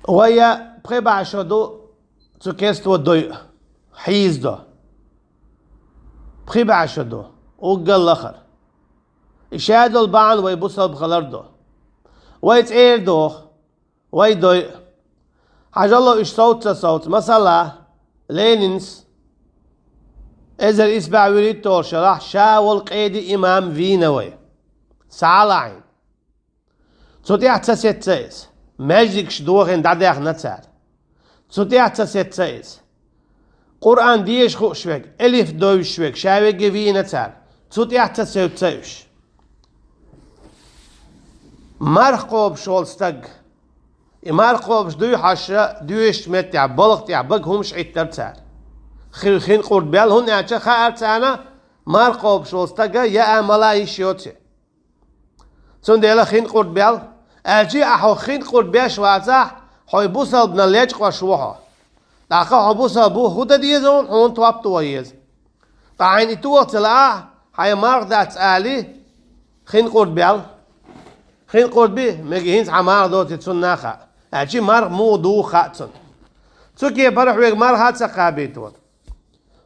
ويا بريبا شدو تكست ودو حيز دو بريبا شدو وقال الآخر يشادو البعض ويبصل بخلردو ويتعير دو ويدو حاجة الله إيش صوت مثلا لينينز إذا الإسبع وريد تور شرح شاول قيدي إمام فينوي سعالعين توديع تسيتسيس ماجيك شدوغين داديخ نتسال توديع تسيتسيس قرآن ديش خو شوك ألف دو شوك شاوي جوي نتسال توديع تسيتسيس مرقوب شولستق مرقوب شدوي حشرة دويش متع بلغ تع بقهمش عيد ترتسال خين قرد بيل هون أنت خارت أنا مرقوب شولستق يا ملاي شيوتي سنديلا خين قرد بيل أجي أحو خين قرد بيل شوازح حي بوصل بنا ليج قشوها داخل حبوصل بو هودا ديزون هون تواب تويز طعين توقت لا حي مرق دات آلي خين قرد بيل خين قرد بي مجهين عمار دوت تسناخا أجي مرق مو دو خاتن سوكي برا حويك مرق هات سقابيتون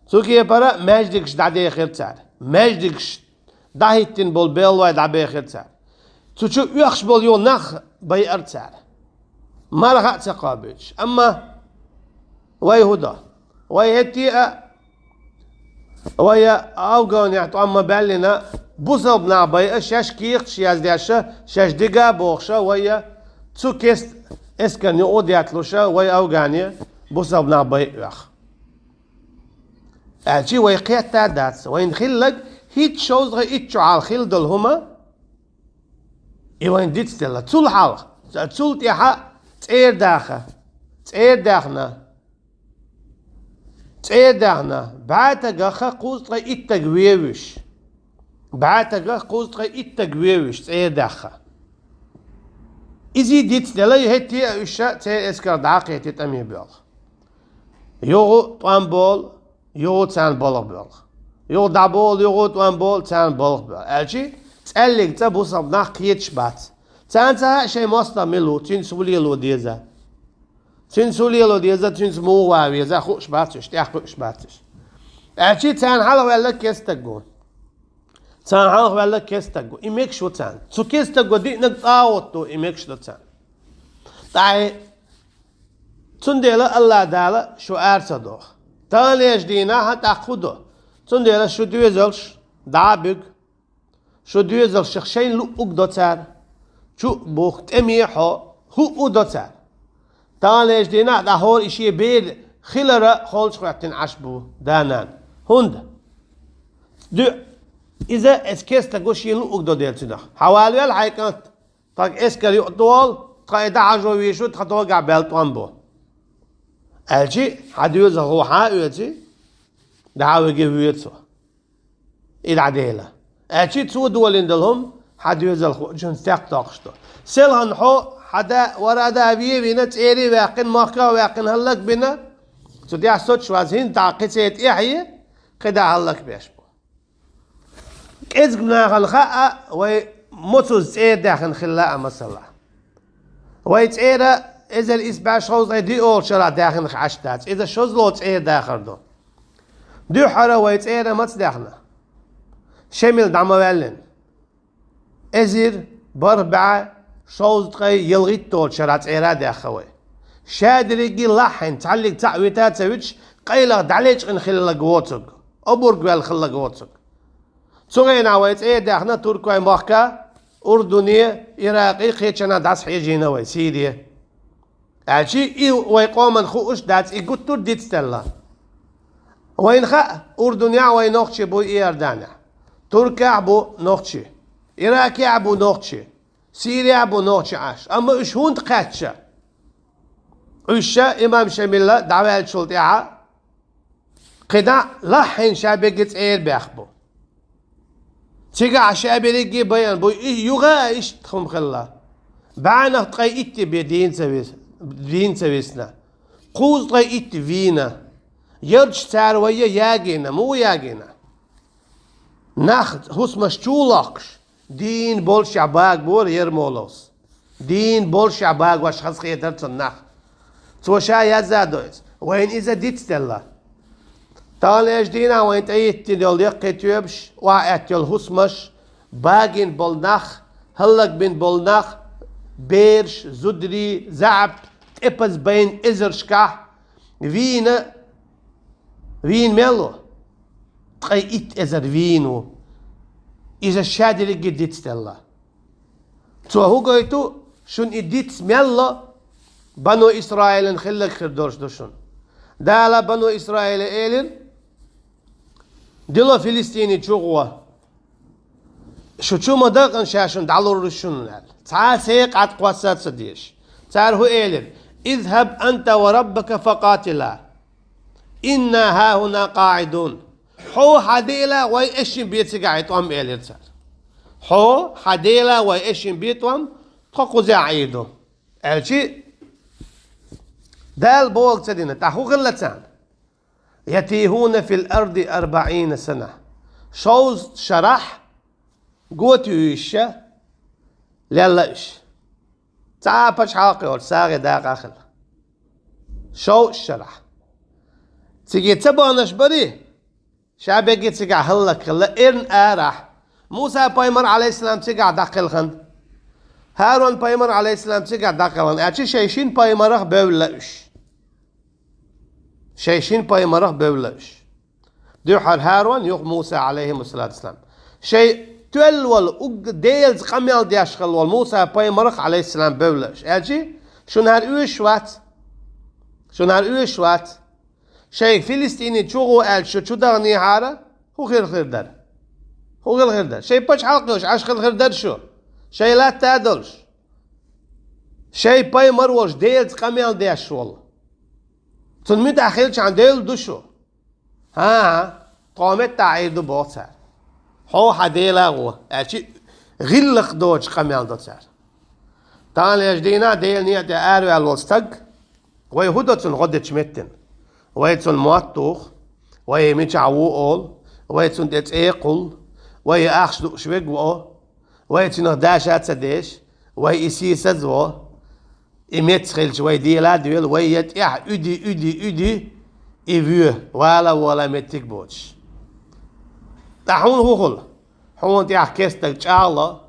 سوكي برا ماجدكش دعدي خير تسال ماجدكش داهيتين بول بيل واي دعبي خير تسال تشو يخش بول يو نخ بي ارتسال مرق هات سقابيتش أما واي هدا واي هتي واي أوغون يعطو أما بالنا بوصل بنا بي شاش كيخت شياز دياشا شاش ديقا بوخشا واي تسو كيست اسكن يقود ياتلوشا واي أوغانيا بوصل بنا بي اخ أجي واي قيات تاداتس وين خلق هيت شوز غي اتشو على خيل دول هما وين ديت ستيلا تسول حالة تسول تيحا تير داخا تير داخنا بعتا غا قوز غي اتقويوش بعتا غا قوز غي اتقويوش تير داخا إزي ديت ستيلا يهتي اشا تير اسكار داقي هتي تأمي بيال يوغو طوان يوغو تسان بولغ بيال يوغو دابول يوغو طوان بول تسان بولغ بيال أجي تسألك تبوصل بناخ قيتش بات تسان شي مصلا ملو تين سوليلو ديزا تين سوليلو ديزا تين سمو واويزا خوش باتش تيح خوش باتش أجي تسان حالة ولا كيستقون تسان حالة ولا كيستقون إميك شو تسان سو كيستقون دي نقطاوتو إميك شو تسان تاي تنديلا الله دالا شو أرسدو تانيش دينا هتاخدو تنديلا شو دوزلش دابق شو دوزلش شخشين لو أقدو تسار شو بوخت أميحو هو أقدو تسار تانيش دينا دا هور إشي بير خلرة خولش قرأتين عشبو دانان هند دو إذا اسكيستا قوشين لو أقدو ديل تنخ حوالي الحيكات تاك اسكال يقدوال تقايدا عجو ويشو تخطوغا بيلتوان بو أجي حديوز هو حاويتي دعاوي جيويتسو إلى عديلة أجي تسود ولندلهم حديوز الخو جن ثق تاقشتو سلهن حو حدا ورا دا بينا تيري واقن ماكا واقن هلك بنا تودي عصوت شوازين تعقيتيت إحيي قدا هلك بيشبو إزقنا خلقاء وموتوز تير داخل خلاء مثلا ويتيرا إذا الإسبع شوز دي أول شرع داخل عشتات إذا شوز لوت إيه داخل دو حرا ويتيرا ما تداخلنا شمل دعموالن إزير بربعة شوز تغي يلغي تول شرع إيرا داخوي شادريجي لحن تعلق تعويتات سويتش قيلة دعليش إن خلق ووتك أبورك بالخلق ووتك سوغينا ويتيرا داخلنا تركوي مخكا أردنية عراقي خيتشنا داس حيجينا وي سيريا أشي إيه ويقوم نخوش دات إيجوتو ديت ستلا وين خا أردنيا وين نقشي بو إيردانيا تركيا بو نقشي عراقي بو نقشي سيريا بو نقشي عاش أما إيش هون تقاتشا إيش إمام شميلة دعوة الشلطيعة قدا لحين شابقت إير بيخبو تيجا شابيريجي بيان بو يوغا إيش تخم خلا بعنا تقيت بدين سويس دين سويسنا قوز تقيت فينا يرج تاروية ياجينا مو ياجينا ناخد هوس مشتولقش دين بول شعباق بور يرمولوس دين بول شعباق واش خاص خيتر تصنخ تو شاي يزادويس وين إذا ديت ستلا تاليش دينا وين تأيت تدل يقيت يبش وعيت الهسمش باقين بولناخ هلق بين بولناخ بيرش زدري زعب تقبز بين إزرشكا وين ميلو تقيت إزر وينو إذا الشادر قديت ستلا تو هو قيتو شون إديت ميلو بنو إسرائيل خلق خردورش دوشون دالا بنو إسرائيل إيلن دلو فلسطيني تشوغوا شو مدقن شاشون دالور رشون تعال سيق عد قواسات سديش تعال هو إيلن اذهب أنت وربك فقاتلا إنا ها هنا قاعدون حو حديلا ويأشين بيت قاعدهم إيلن تعال حو حديلا ويأشين بيتهم تقو زعيدو الشي دال بول تدينا تاخو غلتان يتيهون في الأرض 40 سنة شوز شرح قوت يوشا لا إيش تعابش حاقي ساغي داق أخل شو شرح تيجي تبغى نشبري شعبي جي تيجي هلك لا إرن آرح موسى بايمر عليه السلام تيجي داقل خن هارون بايمر عليه السلام تيجي داقل خن شيشين بايمرخ بولاش شيشين بايمرخ بولاش دوحر هارون يوق موسى عليه الصلاة والسلام شيء تولول أوج ديلز قميل دياشخل والموسى بايمرخ عليه السلام بولاش أجي شو نهار إيش وات شيء فلسطيني تشوغو قال شو دغني هارا هو غير در شيء باش حلقوش عشق غير در شو شيء لا تادلش شيء بايمروش ديلز قميل دياشول تنمي داخلش عن ديل دوشو ها قامت تعيدو بوصار هو حديلا هو أشي غلق دوج قميل دوصار تان يجدينا ديل نيت آرو الوستق ويهودتون غدت شمتن ويتون مواتوخ ويميتشعو أول ويتون ديت إيقل ويأخش شويق ويتون داشات سديش ويسيس زو إميتخيل شوي ديلا ديل ويت أدي إيفيه ولا متك بوش تحون هو هون تيح كيستك شالا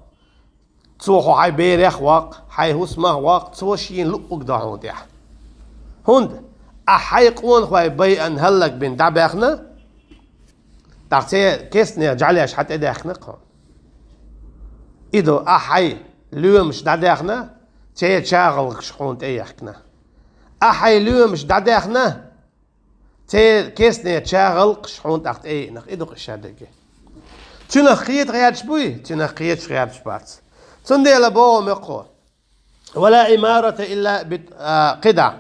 تسوحو حي بيريخ واق حي هسمه واق تسوشين لقوك دا هون تيح هون أحي قوان خواي بي أن هلك بين دعباخنا تحتي كيسني جعليش حتى إداخنا قون إدو أحي ليو مش دعداخنا تي تشاغل شحون تيحكنا أحي ليو مش دعداخنا تي كيسني تشاغل شحون تحت أي نخ إدو قشادك تنخيت غير شبوي تنخيت غير شبات تندي لبوه مقول ولا إمارة إلا قدع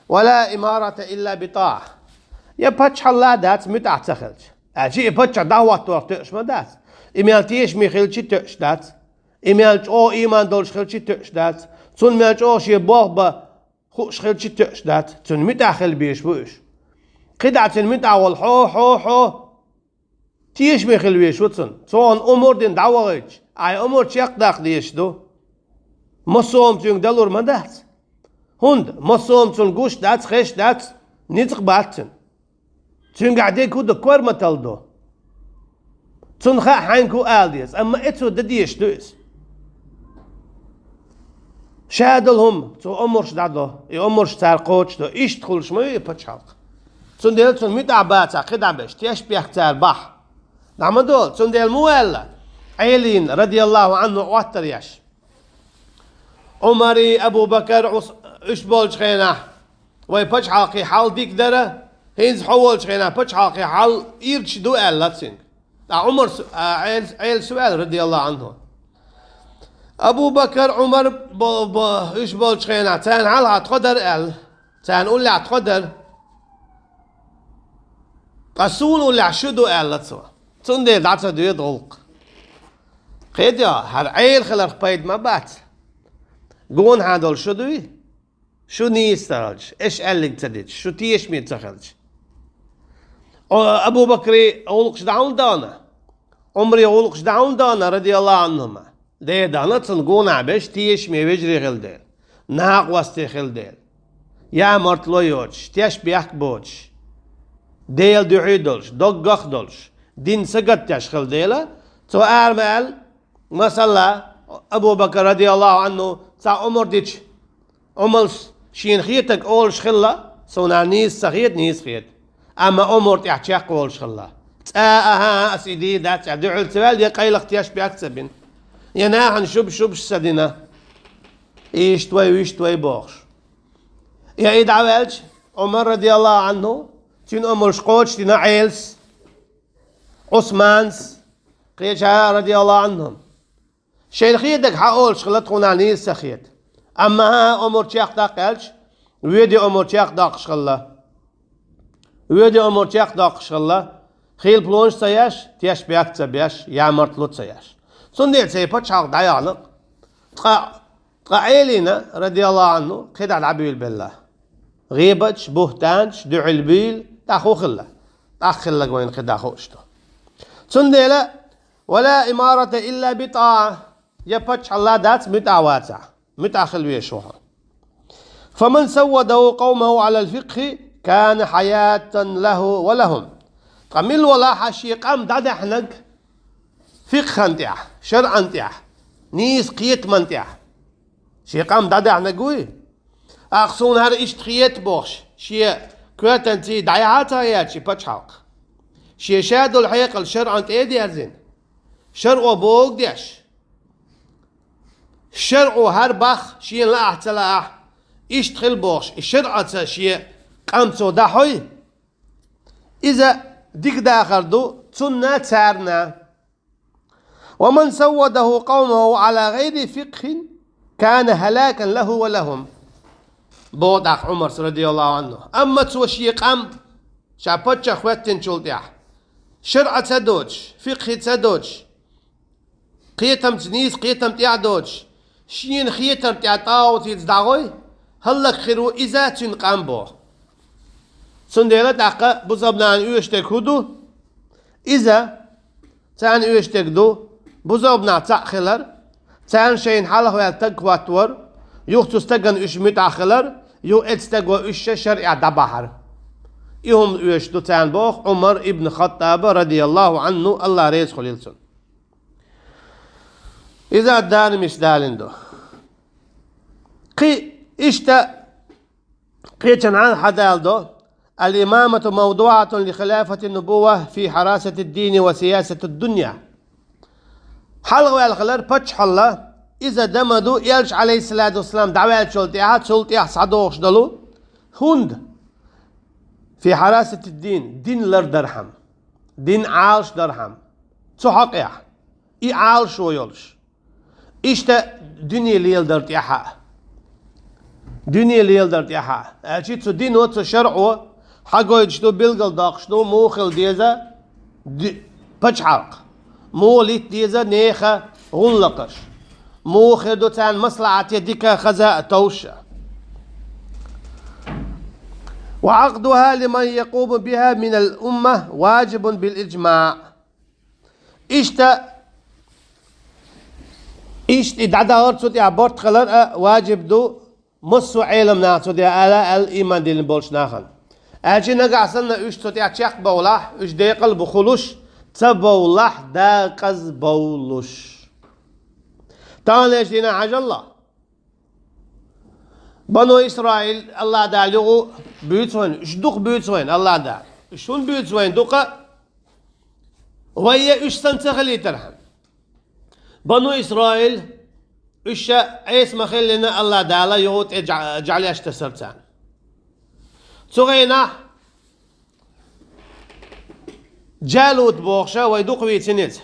ولا إمارة إلا بطاعة يبتش الله دات متع تخلج أجي يبتش دعوة تورتش ما دات إمالتيش ميخلش تش دات إمالش أو إيمان دولش خلش تش دات تون مالش أو شي بوغبا خوش خلش تش دات تون متع خل بيش بوش قدعة متع والحو تيش ميخل بيش وتسن تون أمور دين دعوة أي أمور تشيق داخل يشدو مصوم تيون دلور ما دات هند مصوم تون قوش دات خيش دات نيتق باتن تون قاعدين كود كور متلدو تون خا حينكو آلديس أما إتو دديش دويس شادلهم تو أمرش دادو أمرش تارقوش دو إيش تخلش ما يبتش حلق تون ديل تون متعباتا قدع بش تيش بيختار بح نعم دول تون ديل مولا عيلين رضي الله عنه واتر ياش عمري أبو بكر إيش بولش خينا ويبتش حلقي حال ديك دره هينز حولش خينا بتش حلقي حال إيرش دو ألا تسين عمر عيل سؤال رضي الله عنه أبو بكر عمر إيش بولش خينا تان على تقدر أل تان قول لي تقدر قصون ولا عشدو ألا تسوا تندي دعسة دو يدغلق قيد يا هر عيل خلق بيد ما بات قون هادول شدوي شو نيسترالج إيش قالك تديت شو تيش ميت تخلج أبو بكر أولقش داون دانا عمري أولقش داون دانا رضي الله عنهما ده دانا تنقون عبش تيش مي وجري خلديل ناق وستي خلديل يا مرتلويوش تيش بيحك بوش ديل دعيدلش دقخ دلش دين سقط تشخل ديلا تو أرمال مثلا أبو بكر رضي الله عنه تا عمر ديش عمر شين خيتك أول شخلة سونا نيس سخيت نيس خيت أما عمر تحتشاق أول شخلة أسيدي دات دعو التوال يقايل اختياش بيكتسبين يناهن شب سدنا إيش توي بوخش يا إيد عوالج عمر رضي الله عنه تين عمر شقوش تين عيلس عثمانس قيشها رضي الله عنهم شين خيدك حقول شغلت قناني سخيت أما ها عمر تشاق داقلش ويدي عمر تشاق داق شغلة ويدي عمر تشاق داق شغلة خيل بلونش سياش تياش بياك تبياش يا مرتلوت سياش صنديق سيبا تشاق دايانق تقا عيلينا رضي الله عنه خدع العبيل بالله غيبتش بهتانش دعي البيل تاخو خلا تاخلا وين خدع خوشتو صنديق ولا إمارة إلا بطاعة يبتش الله دات متعواتع متأخل ويشوها فمن سوده قومه على الفقه كان حياة له ولهم قميل ولا حشي قام دادا حنق فقه انتع شرع انتع نيس قيت منتع شي قام دادا حنقوي اخصون هر اشت قيت بوخش شي كوات انتي دعياتها يات شي باتش حلق شي شادو الحيق الشرع انت ايدي هرزين شرع بوق ديش شرع هر بخ شي لا احتلاح اشت خل بوخش الشرع شي قام سودا حوي إذا ديك داخل دو تسنة تارنا ومن سوده قومه على غير فقه كان هلاكا له ولهم بودع عمر رضي الله عنه أما توشي قام شابتش أخواتين شلتيح شرع تدوج فقه تدوج قيتم تنيس قيتم تعدوج شين خيتم تعطاو تيتدعوي هلك خيرو إذا تنقام بو سنديلا دقة بزبنان يشتك هدو إذا تان يشتك دو بزبنا تأخلر تان شين حاله ويلتق واتور يختو استقن إش متأخلر يو اتستق وإش شرع دبحر يهم يشتو تان بوخ عمر ابن خطاب رضي الله عنه الله ريز خليلسون إذا الدار مش دالين دو قي إشتا قيتن عن حدال دو الإمامة موضوعة لخلافة النبوة في حراسة الدين وسياسة الدنيا حلغوا الخلر بتش حلا إذا دمدو يلش عليه الصلاة والسلام دعوات شلطيها صعدوش دلو هند في حراسة الدين دين لر درهم دين عالش درهم تحقيح إي عالش ويلش إشتا دنيا ليل درتيحا دنيا ليل درتيحا أشي تسو دين وتسو شرعو حقو يجتو بلغل داقشتو موخل ديزا بچ حلق مو ليت ديزا نيخة غلقش مو خدو تان مصلحة يديك خزاء توشة وعقدها لمن يقوم بها من الأمة واجب بالإجماع إشتا إدعدا هرتسو دي عبورت خلر واجب دو مصو علم ناتسو دي آلا الإيمان دي لنبولش ناخن أجي نقع سنة إيش تطيع تشيق بولاح إيش ديقل بخلوش تبولاح داقز بولوش تان ليش دينا حاج الله بنو إسرائيل الله دال يغو بيوت وين إيش دوق بيوت وين الله دال إيشون بيوت وين دوقة وهي إيش سنتخلي ترحم بنو إسرائيل إيش عيس مخلينا الله دال يغوت جعلي أشتسرتان سوغينا جالوت بوخشا ويدوق ويتنيت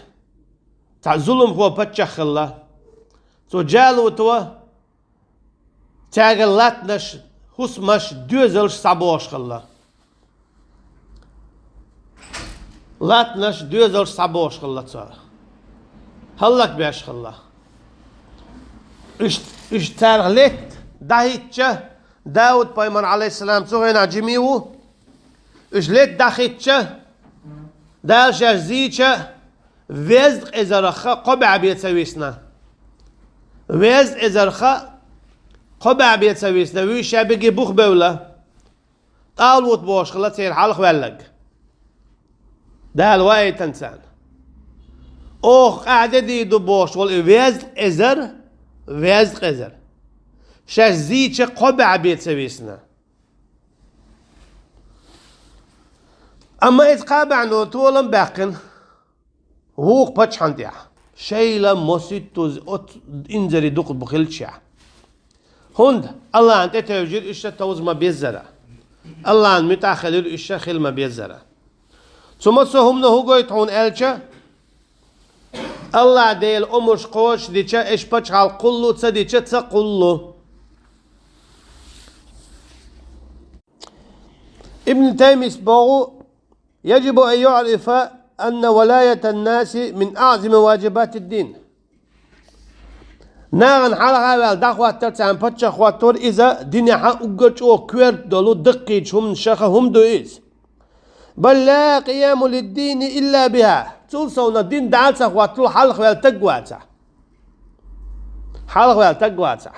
تاع ظلم هو بتشخ الله تو جالوت و تاغلاتنش حسمش دوزلش صبوش خلا لاتنش دوزلش صبوش خلا تصار هلك باش خلا اش تارغلت دايتشه داود بايمان عليه السلام سوغينا جميو اجلت داخيتشه دالشا زيتشه وزق ازرخه قبع بيتسويسنا وزق ازرخه قبع بيت سويس نوي شابقي بوخ بولا طالوت بوش خلت سير حلق ولق ده الواي تنسان اوخ اعددي دو بوش والويز ازر ويز قزر شاش زيتش قبع بيت سويسنا اما اتقابع نو طولم باقن هوق باتش حنديع شيلا موسيتوز انزري دوق بخلتشع هند الله انت توجير اشتا توز ما بيزرع الله ان متاخلير اشتا خل ما بيزرع ثم سهم نو قويتون الچا الله ديل امش قوش ديچا اش باتش حال قلو تسا ديچا تسا قلو ابن تيمية باغو يجب أن يعرف أن ولاية الناس من أعظم واجبات الدين ناغن حلقة والدخوة ترتعن بطش خواتور إذا دين حقوقش أو كوير دولو دقيج هم شخة هم دو إز بل لا قيام للدين إلا بها تولسونا الدين دعالسا خواتور حلقة والتقواتسا حلقة والتقواتسا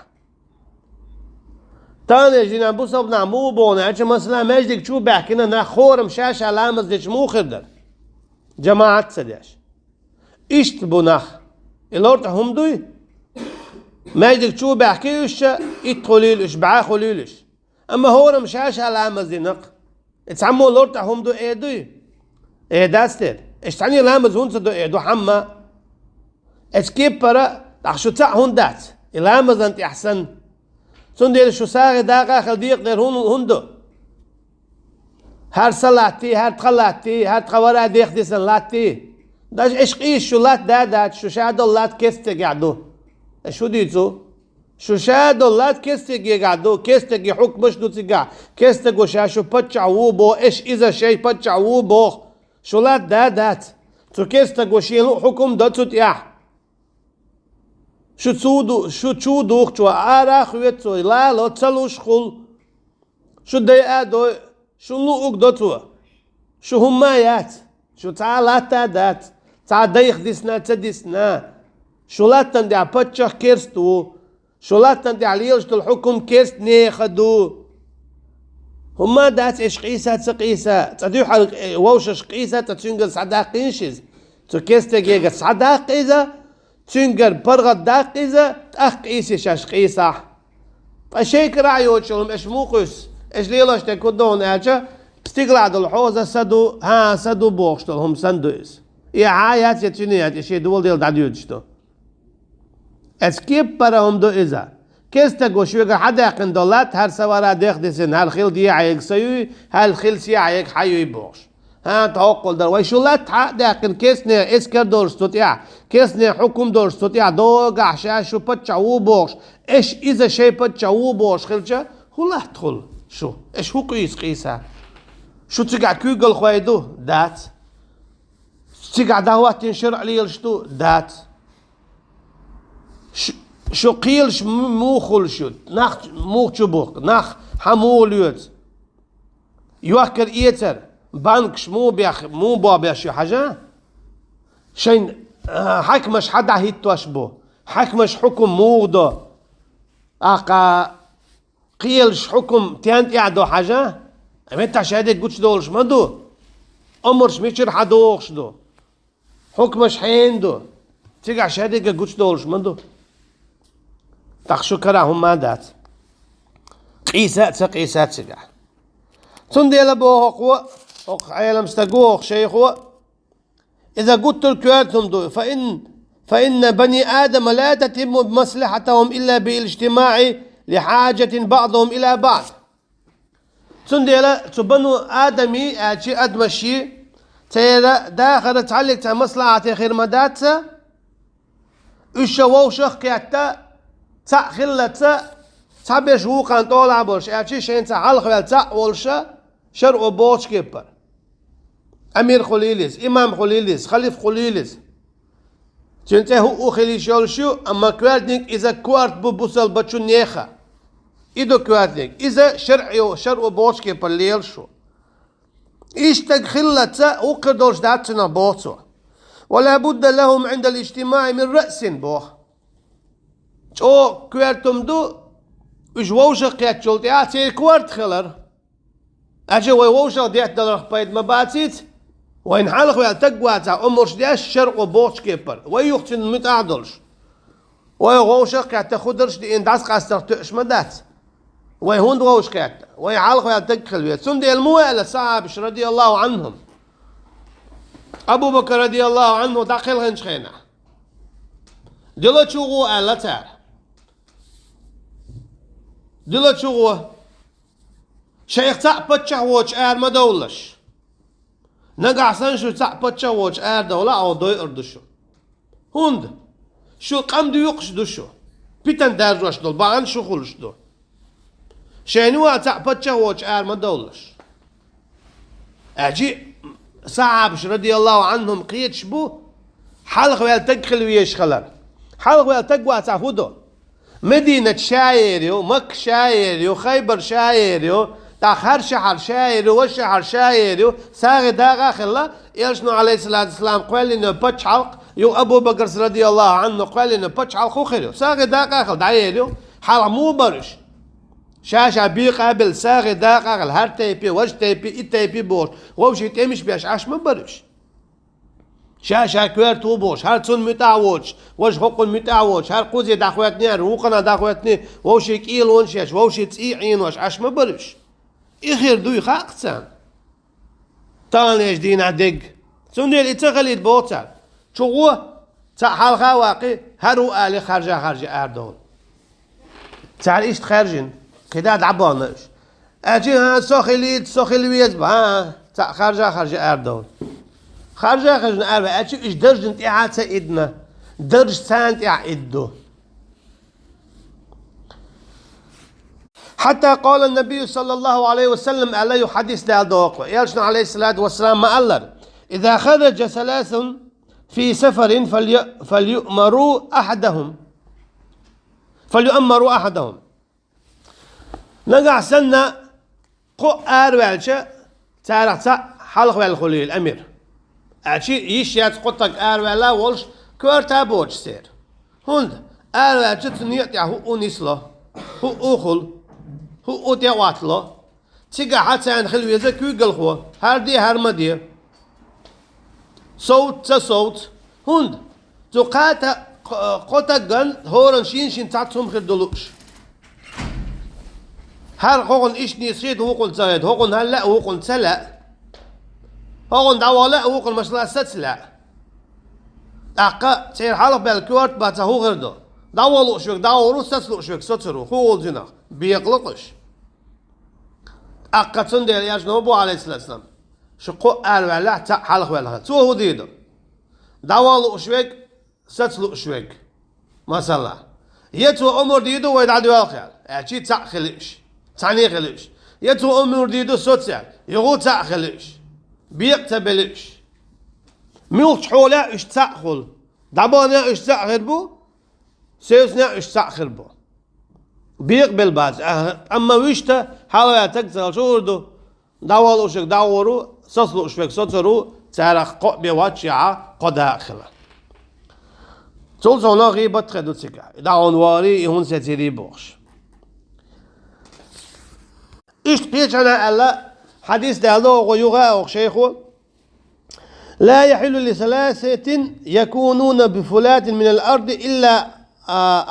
تاني جينا بوسا بنا مو بونا عشان مثلا مجدك شو بحكينا نا خورم شاش علامة ديش مو خردر جماعة سديش إشت بناخ الأورت هم دوي مجدك شو بحكيوش إتخليلش بعاخليلش أما هورم شاش علامة دينق اتسمو الأورت هم دو إيه دوي إيه داستر إيش تاني علامة زونس دو إيه دو حما اسكيب برا تخشو تاع هون دات علامة زنت أحسن سندير شو ساغي داقا خلديق دير هندو هر صلاتي هر تخلاتي هر تخورا ديخ ديسن لاتي داش عشقيش شو لات دادات شو شادو لات كستك قعدو شو ديتو شو شادو لات كستك قعدو كستك حكمش دو تقع كستك وشاشو بتشع ووبو ايش اذا شي بتشع ووبو شو لات دادات تو كستك وشيلو حكم دو تتيح شو تسودو شو تشودو شو آراخويت شو لا لا تسلوش خل شو ديادو شو نوق دوتو شو همايات شو تعالات دات تعال ديخ ديسنا تديسنا شو لا تندع بتشخ كيرستو شو لا تندع ليلش الحكم كيرست نيخدو هما دات ايش قيسة تقيسة تديو حلق ووشش قيسة تتشنقل صداقينشز تو كيستك يجا صداقيزة تشنقر برغد داقيزة تأخ قيسي شاش قيسة فشيك راعيو تشلم اش موقس اش ليلاش تكودون اجا بستقلع الحوزة سدو ها سدو بوغشتل هم سندويس يا عايات يتشنيات اشي دول ديل داديوتشتو اسكيب براهم دو إذا كيستا قوشوغا حدا يقن دولات هر سوارا ديخ ديسن هر خيل دي عيق سيوي هر خيل سي عيق حيوي بوغش ها توقل در ويشولات حدا يقن كيسني اسكر دور ستوتيع كيسني حكم دور ستوتيع دوغا شاشو بتشعو بوغش اش إذا شي بتشعو بوغش خلشا هو تدخل شو ايش هو قيسة شو تقع كوغل خويدو دات تقع دهوات تنشرع ليلشتو دات شو قيلش مو خلشود نخ مو تشبوك نخ حموليوت يوكر ايتر بانكش مو بيخ مو بابا شو حاجة شين حكمش حدا هيتوش بو حكمش حكم موغدو اقا قيلش حكم تيانت يعدو حاجة امتا شهادك قوتش دولش مدو امرش ميشر حدوغش دو حكمش حين دو تيقع شهادك قوتش دولش مدو تخشو كراهم ما دات قيسات سقيسات سقع تندي لبوه قوة عيلم استقوه شيخو إذا قلت الكواتهم دو فإن بني آدم لا تتم بمصلحتهم إلا بالاجتماع لحاجة بعضهم إلى بعض تندي لا تبنو آدمي أشي أدمشي تيرا داخل تعلق مصلحة خير مداتسا وشو كياتا تا خلة تا بيش وقان طولع برش أشي شين تا حلق تا ولشا شرع بوش كيبر أمير خليليس إمام خليليس خليف خليليس تنتهي هو خليش يولشو أما كوارتنك إذا كوارت ببوصل بچو نيخا إدو كوارتنك إذا شرع بوش كيبر ليلشو إشتاق خلة وقدرش داتنا بوتو ولا بد لهم عند الاجتماع من رأس بوخ شو كوارتم دو إيش ووشة قيت شلتي عتير كورت خلر أجي ووشة ديت دلر خبيت مباتيت وين حالك ويا تقوى تاع أمرش ديش شرق وبوش كيبر ويختن متعدلش ويغوشة قيت تخدرش دي إنداس قاستر تقش مدات ويهون ووش قيت ويحالك ويا تقخل بيت سندي الموالة صاحبش رضي الله عنهم أبو بكر رضي الله عنه داخل غنشخينا دلت شغو ألا تار دلت شغو شيخ تأبتشه ووش آر ما دولش نقع سنشو تأبتشه ووش آر دولة أو دوي أردشو هند شو قم دو يقش دوشو بيتن درجوش دول باغن شو خلش دول شينوا تأبتشه ووش آر ما دولش أجي صعبش رضي الله عنهم قيتش بو حلق ويا تقخل ويش خلر حلق ويا تقوى تعفودو مدينة شايريو مك شايريو خيبر شايريو تاخر شهر شايريو وشهر شايريو ساغي داغا خلا يلشنو عليه الصلاة والسلام قال إنه بتش حلق يو أبو بكر رضي الله عنه قال إنه بتش حلق وخيريو ساغي داغا خل دايريو حلق مو برش شاشة بي قابل ساغي داغا خل هر تيبي وش تيبي تيبي بوش ووشي تيمش بيش عش من برش شاشة كويرتو بوش هر تون متعوش وش حقن متعوش هر قوزي داخواتني روقنا داخواتني ووشي كيل ونشيش ووشي تسيعين وش عش ما برش إخير دوي خاقتسان تانيش دينا دق سندي اللي تغليد بوتال شغوه حال خواقي هرو آلي خارجة أردون تعال إيش تخرجن كده دعبانش أجي ها سوخي ليد ها خارجة أردون خارجة أردون أجي إيش درجة إعادة إدنا درج سانت إعدو حتى قال النبي صلى الله عليه وسلم عليه حديث دالدوق يلشن عليه الصلاة والسلام ما قال إذا خرج ثلاث في سفر فليؤمروا أحدهم نقع سنة قو والشة تعرف حلق والخليل الأمير أشي يشيات قطك ولا والش كورتا بوش سير هند والشة تنيت هو نسله هو أخل هو أوتي واتله تيجا حتى عن خلوية زكوي قلخوا هردي هرمدي صوت هند تقاتا قطا جن هورن شين تعتهم خير دلوش هر هون إيش نسيت هوقن زايد هوقن هلا هوقن سلا هوقن دوالا هوقن مشلا ستلا أقا سير حلق بالكورت باتا هو غردو داولو شوك داولو ستلو شوك سترو هو الجنا بيقلقش أقا تندير ياش نوبو عليه الصلاة والسلام شقو ولا حلق ولا تو هو ديدو داولو شوك ستلو شوك مثلا يتو أمور ديدو ويدعدو الخيال أشي تأخلش تعني خليش يتو أمور ديدو سوتسال يغو تأخلش بيقتبلش ميوش حولا إش تأخل دابانا إش تأخر بو سيسنا إش تأخر بو بيقبل باز أما ويشتا حالا تكسر شوردو داولو شك داورو سسلو شوك سوترو تارخ قبي واتشعا قدا خلا تول زونا غيبة تخدو تسكا داون واري يهون ستيري بوش إيش بيجنا ألا حديث دالو غيوغا أو شيخو لا يحل لثلاثة يكونون بفلاة من الأرض إلا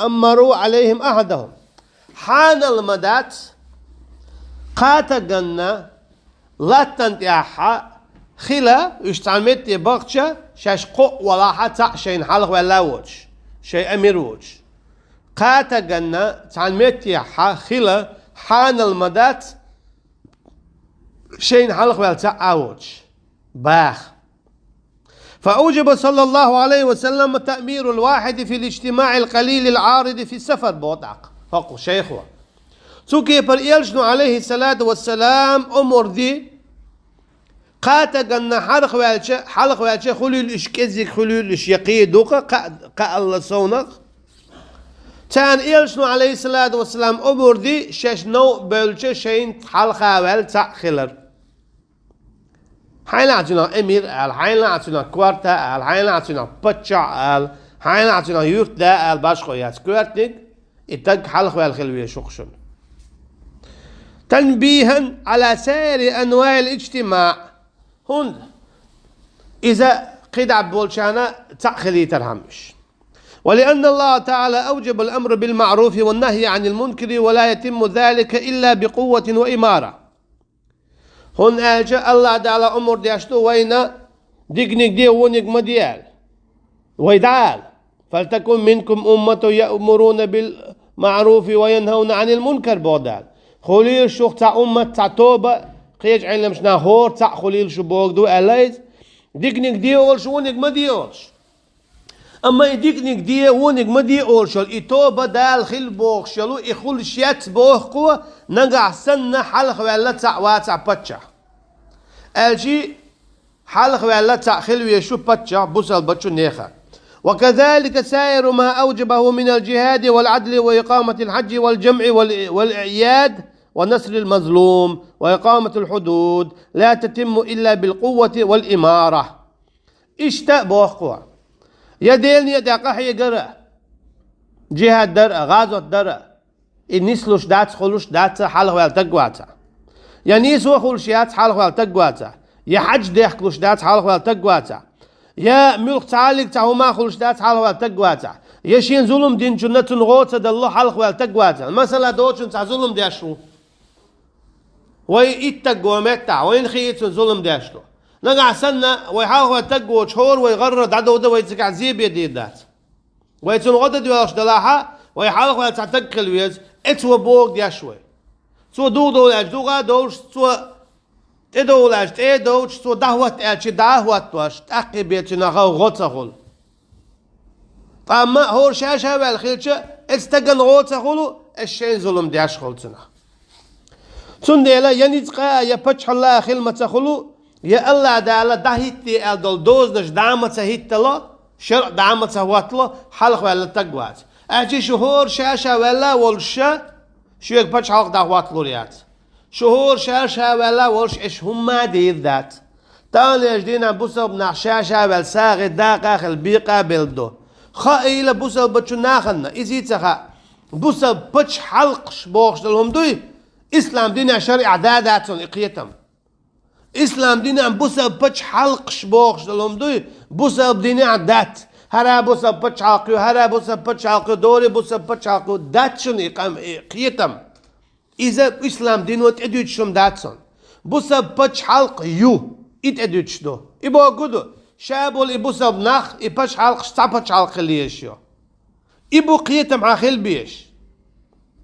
أمروا عليهم أحدهم حان المدات قاتقنا لا تنتيحا خلا اشتعمت بغشة شاشقو ولا حتى شيء حلق ولا وجه شيء أمير وجه قاتقنا تعمت يحا خلا حان المدات شيء حلق ولا وجه باخ فأوجب صلى الله عليه وسلم تأمير الواحد في الاجتماع القليل العارض في السفر بوضعك فقو شيخوا سوكي پر يلشنو عليه الصلاة والسلام أمور دي قاتق أن حلق والشي خلول إشكزك خلول إش يقيدوك قا الله صونك تان يلشنو عليه الصلاة والسلام أمور دي ششنو بلشي شين حلقة والتأخلر حين عطينا أمير حين عطينا كوارتا حين عطينا بتشع حين عطينا يورتا باشخو يات كوارتك اتق حلق والخلوية شخشن تنبيها على سائر أنواع الاجتماع. هون إذا قيد عبولشانا تأخلي ترهمش. ولأن الله تعالى أوجب الأمر بالمعروف والنهي عن المنكر ولا يتم ذلك إلا بقوة وإمارة. هون أجا الله تعالى أمر ديشتو وين ديقنك دي ونك مديال ويدعال فلتكن منكم أمة يأمرون بالمعروف وينهون عن المنكر بودال خليل شوخ تا أمة تا توبة قيج علم شنا هور تا خليل شو بوغدو أليز ديقنك دي أولش ونك مديولش أما ديقنك دي ونك مديولش الإتوبة دال خل بوغ شلو إخول شيات بوغ قوة نقع سنة حلق ولا تا واتع باتشا الجي حلق ولا تا خلوية شو باتشا بوسل باتشو نيخا. وكذلك سائر ما أوجبه من الجهاد والعدل وإقامة الحج والجمع والإعياد ونصر المظلوم وإقامة الحدود لا تتم إلا بالقوة والإمارة. إشتاء بوخوة يديلني يدقح يقرأ جهاد درء غازوة درء النسلوش دات خلوش دات حلق والتقواتا ينيسو خلوشيات حلق والتقواتا يحج ديخلوش دات حلق والتقواتا يا ملك تعالك تعوما خلوش دات حلق والتقواتا يشين ظلم دين جنة غوتا دالله حلق والتقواتا مثلا دوشن تع ظلم ديشو ويتقوى متع وين خيط ظلم ديشو نقع سنة ويحلق والتقوى شهور ويغرد عدو ده ويتسكع زيب يدي دات ويتسن غدا ديوش دلاحة ويحلق والتعتقل ويز اتسوى بوغ ديشوي سو دولاج دوغا دوش سو تدولاج تدوش سو دهوت الشي دهوت واش تقبيت نغاو غوتسخول اما هو شاشة والخيلشة استقن غوتسخولو الشين ظلم دياش خولتنا سنديلا ينيتقا يا بتش الله خلمتسخولو يا الله دالا دهيتي ادول دوزنش دعمتها هيتلا شرع دعمتها واتلا حلق ولا تقوات اجي شهور شاشة ولا والشا شو يك بتش حلق دعوات لوريات شهور شاشة ولا ولش إيش هم دير ذات تاني جدينا بوسب نحشاشة والساغ داقة البيقة بلدو خائلة بوسب بتشو ناخنا إزيتها بوسب بتش حلق شبوخش لهم دوي إسلام دينا شرع داداتون إقيتم إسلام دينا بوسب بتش حلق شبوخش لهم دوي بوسب دينا دات هرا بوسب بتش حلقيو هرا بوسب بتش حلقيو دوري بوسب بتش حلقيو داتشون إقيتم إذا إسلام دينوت إدوتشم داتسون بوسب بتش حلق يو إد إدوتشدو إبو قدو شابول إبوسب نخ إبتش حلق شتا بتش حلق ليشيو إبو قيتم عاخل بيش